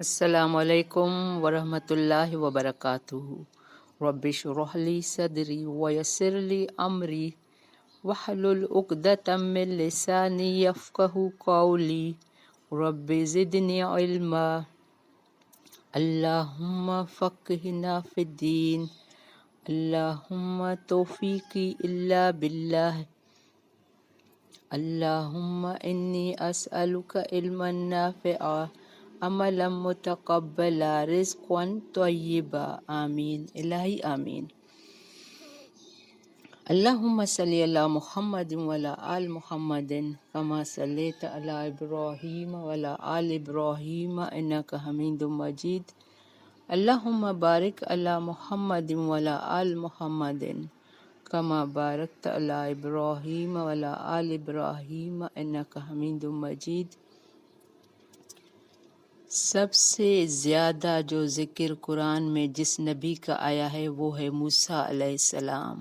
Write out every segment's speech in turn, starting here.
السلام علیکم ورحمۃ اللہ وبرکاتہ۔ رب اشرح لی صدری ویسر لی امری واحلل عقدۃ من لسانی یفقہوا قولی رب زدنی علما۔ اللہم فقہنا فی الدین، اللہم توفیقی الا باللہ، اللہم انی اسألک علما نافعا عملا متقبلا رزقا طیبا، آمین الہی آمین۔ اللہم صلی علی محمد وعلی آل محمد کما صلیت علی ابراہیم وعلی آل ابراہیم انک حمید مجید۔ اللہم بارک علی محمد وعلی آل محمد کما بارکت علی ابراہیم وعلی آل ابراہیم انک حمید مجید۔ سب سے زیادہ جو ذکر قرآن میں جس نبی کا آیا ہے وہ ہے موسیٰ علیہ السلام،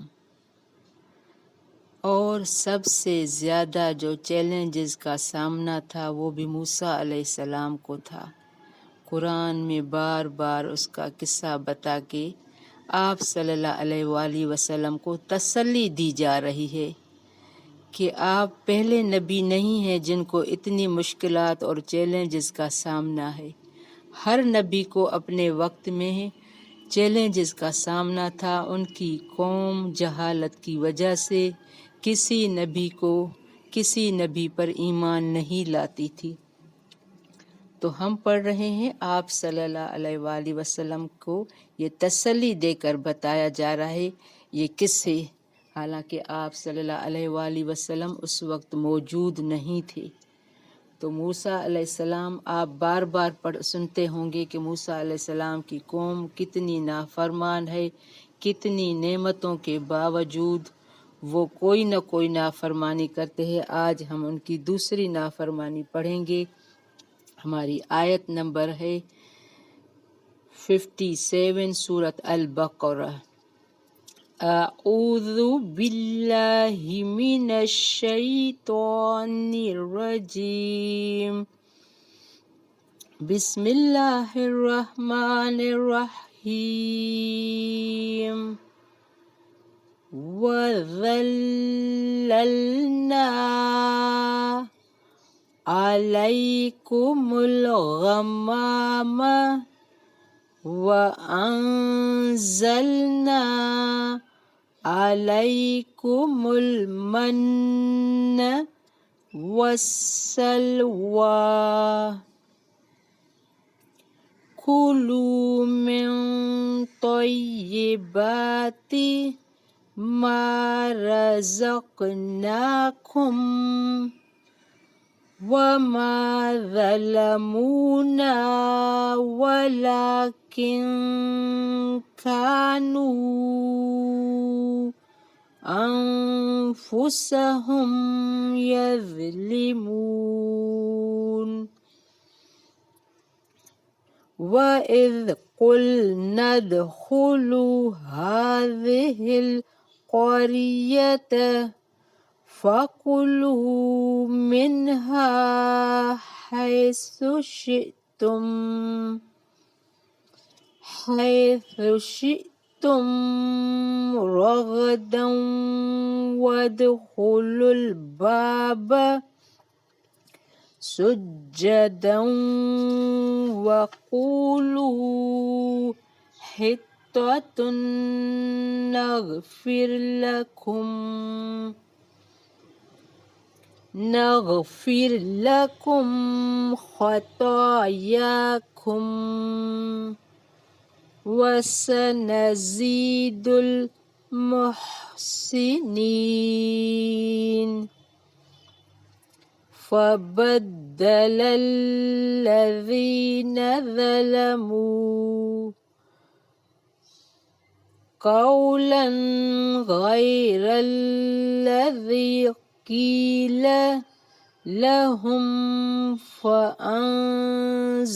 اور سب سے زیادہ جو چیلنجز کا سامنا تھا وہ بھی موسیٰ علیہ السلام کو تھا۔ قرآن میں بار بار اس کا قصہ بتا کے آپ صلی اللہ علیہ وآلہ وسلم کو تسلی دی جا رہی ہے کہ آپ پہلے نبی نہیں ہیں جن کو اتنی مشکلات اور چیلنجز کا سامنا ہے۔ ہر نبی کو اپنے وقت میں چیلنجز کا سامنا تھا۔ ان کی قوم جہالت کی وجہ سے کسی نبی پر ایمان نہیں لاتی تھی۔ تو ہم پڑھ رہے ہیں آپ صلی اللہ علیہ وآلہ وسلم کو یہ تسلی دے کر بتایا جا رہا ہے یہ قصے، حالانکہ آپ صلی اللہ علیہ وآلہ وسلم اس وقت موجود نہیں تھے۔ تو موسیٰ علیہ السلام آپ بار بار سنتے ہوں گے کہ موسیٰ علیہ السلام کی قوم کتنی نافرمان ہے، کتنی نعمتوں کے باوجود وہ کوئی نہ کوئی نافرمانی کرتے ہیں۔ آج ہم ان کی دوسری نافرمانی پڑھیں گے۔ ہماری آیت نمبر ہے 57 سورۃ البقرہ۔ اعوذ باللہ من الشیطان الرجیم، بسم اللہ الرحمن الرحیم۔ وَظَلَّلْنَا عَلَيْكُمُ الْغَمَامَ وَأَنزَلْنَا عَلَيْكُمُ الْمَنَّ وَالسَّلْوَىٰ، كُلُوا مِن طَيِّبَاتِ ما رزقناكم وما ظلمونا ولكن كانوا أنفسهم يظلمون۔ وَإِذْ قُلْنَا ادْخُلُوا هَٰذِهِ الْقَرْيَةَ فَكُلُوا مِنْهَا حَيْثُ شِئْتُمْ رَغَدًا وَادْخُلُوا الْبَابَ سُجَّدًا وَقُولُوا حِطَّةٌ نغفر لكم خطاياكم وسنزيد المحسنين۔ فبدل الذين ظلموا قولا غير الذي قيل لهم فأنزلنا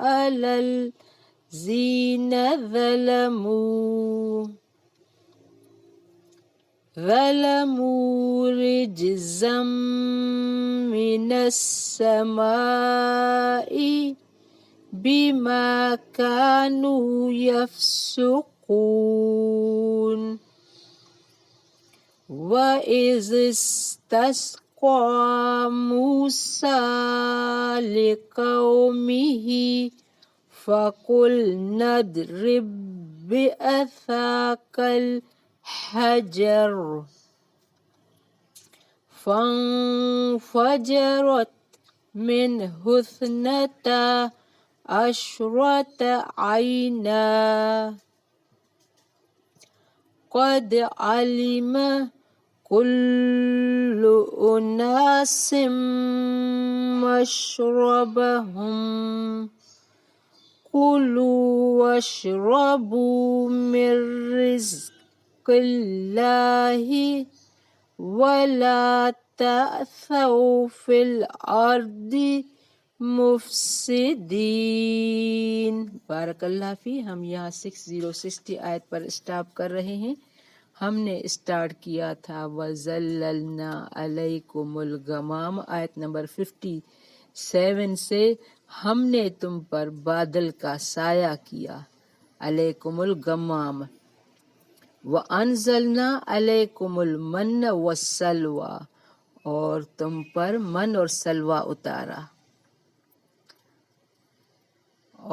على الذين ظلموا ظلموا رجزا من السماء بما كانوا يفسقون وإذ استسقى موسى لقومه فقلنا اضرب بعصاك الحجر فانفجرت منه اثنتا عشرة عينا قد علم كل أناس مشربهم كلوا واشربوا من رزق الله ولا تأثوا في الأرض مفسدین۔ بارک اللہ فی۔ ہم یہاں 6060 آیت پر اسٹاپ کر رہے ہیں۔ ہم نے اسٹارٹ کیا تھا وَظَلَّلْنَا عَلَيْكُمُ الْغَمَامَ آیت نمبر 57 سے، ہم نے تم پر بادل کا سایہ کیا، علیکم الغمام، وَأَنزَلْنَا عَلَيْكُمُ الْمَنَّ وَالسَّلْوَىٰ، اور تم پر من اور سلوہ اتارا،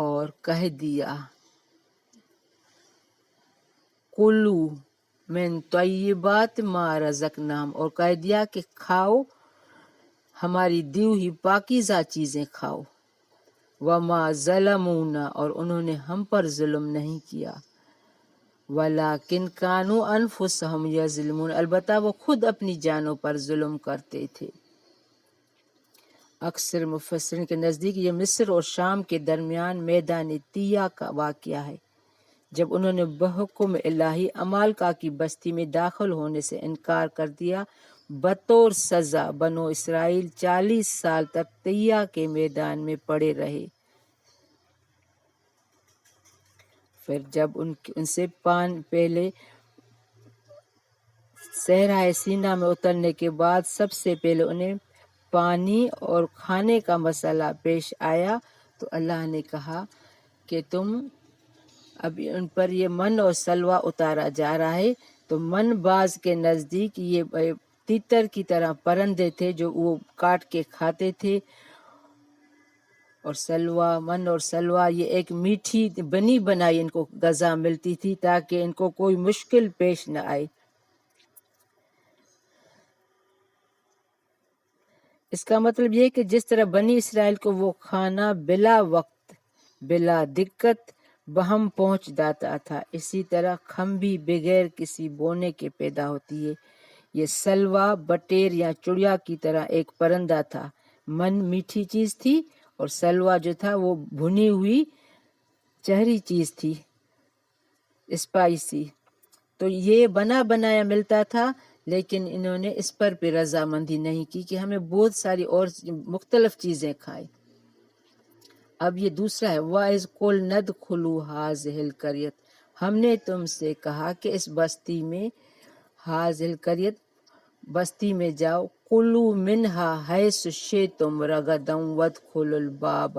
اور کہہ دیا کلو من طیبات ما رزقناہم، اور کہہ دیا کہ کھاؤ ہماری دی ہوئی پاکیزہ چیزیں کھاؤ، وما ظلمونا، اور انہوں نے ہم پر ظلم نہیں کیا، ولیکن کانوا انفسہم یظلمون، البتہ وہ خود اپنی جانوں پر ظلم کرتے تھے۔ اکثر مفسرین کے نزدیک یہ مصر اور شام کے درمیان میدان طیہ کا واقعہ ہے، جب انہوں نے بحکم الہی عمالقہ کی بستی میں داخل ہونے سے انکار کر دیا، بطور سزا بنو اسرائیل 40 سال تک طیہ کے میدان میں پڑے رہے۔ پھر جب ان سے پہلے صحرائے سینا میں اترنے کے بعد سب سے پہلے انہیں پانی اور کھانے کا مسئلہ پیش آیا، تو اللہ نے کہا کہ تم اب ان پر یہ من اور سلوہ اتارا جا رہا ہے۔ تو من باز کے نزدیک یہ تیتر کی طرح پرندے تھے جو وہ کاٹ کے کھاتے تھے، اور سلوہ، من اور سلوہ یہ ایک میٹھی بنی بنائی ان کو غذا ملتی تھی تاکہ ان کو کوئی مشکل پیش نہ آئے۔ اس کا مطلب یہ کہ جس طرح بنی اسرائیل کو وہ کھانا بلا وقت بلا دقت بہم پہنچ جاتا تھا، اسی طرح کھم بھی بغیر کسی بونے کے پیدا ہوتی ہے۔ یہ سلوہ بٹیر یا چڑیا کی طرح ایک پرندہ تھا۔ من میٹھی چیز تھی اور سلوہ جو تھا وہ بھنی ہوئی چہری چیز تھی، اسپائسی۔ تو یہ بنا بنایا ملتا تھا، لیکن انہوں نے اس پر بھی رضامندی نہیں کی کہ ہمیں بہت ساری اور مختلف چیزیں کھائیں۔ اب یہ دوسرا ہے، وَإِذْ قُلْنَا ادْخُلُوا هَٰذِهِ الْقَرْيَةَ، ہم نے تم سے کہا کہ اس بستی میں، هَٰذِهِ الْقَرْيَةَ بستی میں جاؤ، کُلُوا مِنْهَا حَيْثُ شِئْتُمْ رَغَدًا وَادْخُلُوا الْبَابَ،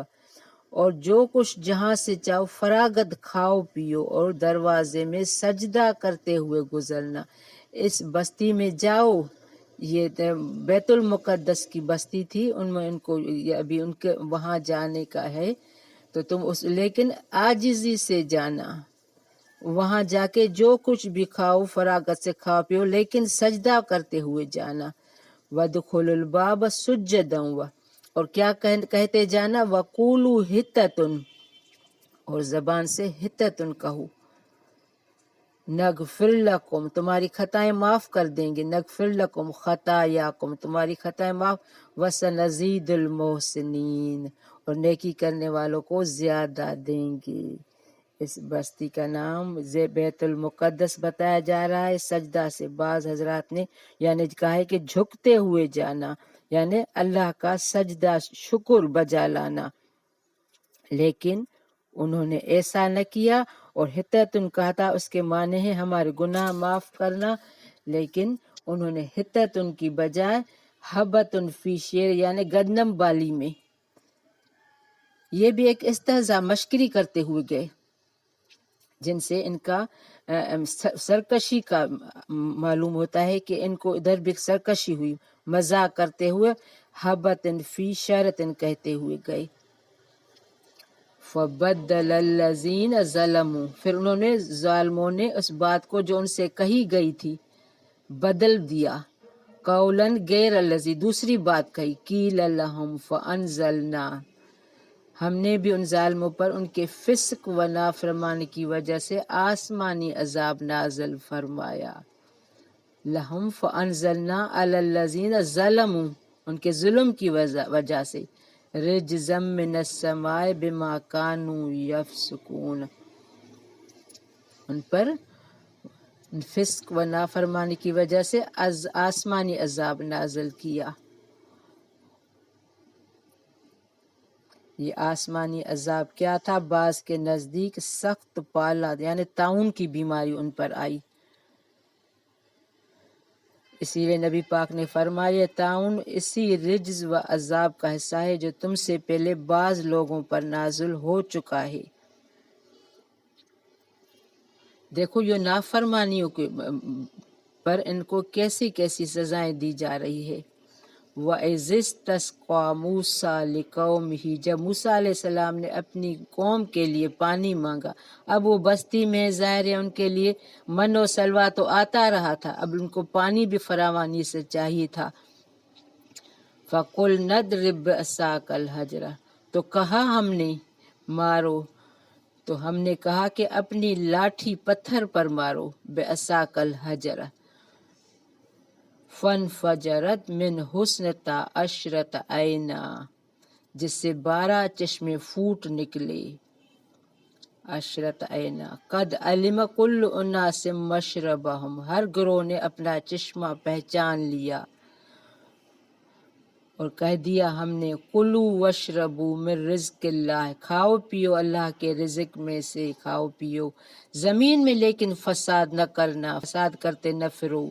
اور جو کچھ جہاں سے چاہو فراغت کھاؤ پیو، اور دروازے میں سجدہ کرتے ہوئے گزرنا۔ اس بستی میں جاؤ، یہ بیت المقدس کی بستی تھی، ان میں ان کو ابھی ان کے وہاں جانے کا ہے، تو تم اس لیکن عاجزی سے جانا، وہاں جا کے جو کچھ بھی کھاؤ فراغت سے کھاؤ پیو، لیکن سجدہ کرتے ہوئے جانا۔ وَادْخُلُوا الْبَابَ سُجَّدًا، اور کیا کہتے جانا، وَقُولُوا حِطَّةٌ، اور زبان سے حِطَّةٌ کہو، نغفر لکم، تمہاری خطائیں معاف کر دیں گے، نغفر لکم خطایاکم، تمہاری خطائیں معاف، وسنزید المحسنین، اور نیکی کرنے والوں کو زیادہ دیں گے۔ اس بستی کا نام بیت المقدس بتایا جا رہا ہے، سجدہ سے بعض حضرات نے یعنی کہا ہے کہ جھکتے ہوئے جانا، یعنی اللہ کا سجدہ شکر بجا لانا، لیکن انہوں نے ایسا نہ کیا۔ اور حطتن کہا تھا، اس کے معنی ہے ہمارے گناہ معاف کرنا، لیکن انہوں نے حطت ان کی بجائے حبت فی شیر یعنی گندم بالی میں، یہ بھی ایک استہزاء مشکری کرتے ہوئے گئے، جن سے ان کا سرکشی کا معلوم ہوتا ہے کہ ان کو ادھر بھی سرکشی ہوئی، مذاق کرتے ہوئے حبت فی شرط کہتے ہوئے گئے۔ فبدل الذین ظلموا، پھر انہوں نے ظالموں نے اس بات کو جو ان سے کہی گئی تھی بدل دیا، قولاً غیر الذی، دوسری بات کہی، قیل لہم فانزلنا، ہم نے بھی ان ظالموں پر ان کے فسق و نافرمانی کی وجہ سے آسمانی عذاب نازل فرمایا، لہم فانزلنا علی الذین ظلموا، ان کے ظلم کی وجہ سے، رجزا من السماء بما کانوا یفسقون، ان پر فسق و نافرمانی کی وجہ سے آسمانی عذاب نازل کیا۔ یہ آسمانی عذاب کیا تھا؟ بعض کے نزدیک سخت پالا یعنی طاعون کی بیماری ان پر آئی، اسی لیے نبی پاک نے فرمایا طاعون اسی رجز و عذاب کا حصہ ہے جو تم سے پہلے بعض لوگوں پر نازل ہو چکا ہے۔ دیکھو یہ نافرمانیوں کے پر ان کو کیسی کیسی سزائیں دی جا رہی ہے۔ وَإِذِ اسْتَسْقَىٰ مُوسَىٰ لِقَوْمِهِ، جب موسیٰ علیہ السلام نے اپنی قوم کے لیے پانی مانگا، اب وہ بستی میں ظاہر ہے ان کے لیے من و سلوہ تو آتا رہا تھا، اب ان کو پانی بھی فراوانی سے چاہیے تھا۔ فَقُلْنَا اضْرِب بِعَصَاكَ الْحَجَرَ، تو کہا ہم نے مارو، تو ہم نے کہا کہ اپنی لاٹھی پتھر پر مارو، بِعَصَاكَ الْحَجَرَ، فَانْفَجَرَتْ مِنْهُ اثْنَتَا عَشْرَةَ عَيْنًا، جس سے 12 چشمے پھوٹ نکلے، عشرۃ عینا، قد علم کل اناس مشربہم، ہر گروہ نے اپنا چشمہ پہچان لیا، اور کہہ دیا ہم نے کلوا واشربوا من رزق اللہ، کھاؤ پیو اللہ کے رزق میں سے کھاؤ پیو، زمین میں لیکن فساد نہ کرنا، فساد کرتے نہ پھرو۔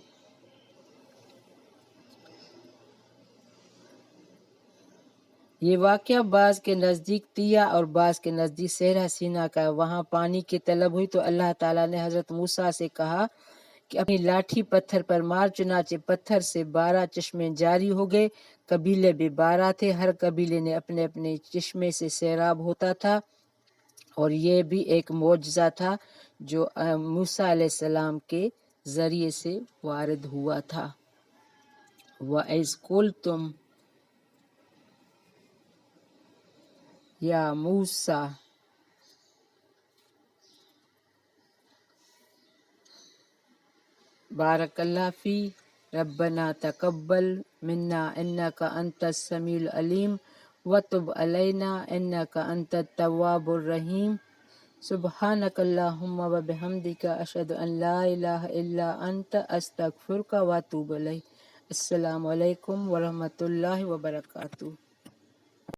یہ واقعہ بعض کے نزدیک تیا اور بعض کے نزدیک صحرا سینا کا ہے، وہاں پانی کی طلب ہوئی تو اللہ تعالیٰ نے حضرت موسیٰ سے کہا کہ اپنی لاٹھی پتھر پر مار، چنانچہ پتھر سے 12 چشمے جاری ہو گئے، قبیلے بھی 12 تھے، ہر قبیلے نے اپنے اپنے چشمے سے سیراب ہوتا تھا، اور یہ بھی ایک معجزہ تھا جو موسیٰ علیہ السلام کے ذریعے سے وارد ہوا تھا۔ وَإِذْ قُلْتُمْ یا موسیٰ، بارک اللہ فی، ربنا تقبل منا انک انت السمیع العلیم وتب علینا انک انت التواب الرحیم، سبحانک اللہم وبحمدک اشہد ان لا الہ الا انت استغفرک واتوب الیک۔ السلام علیکم ورحمۃ اللہ وبرکاتہ۔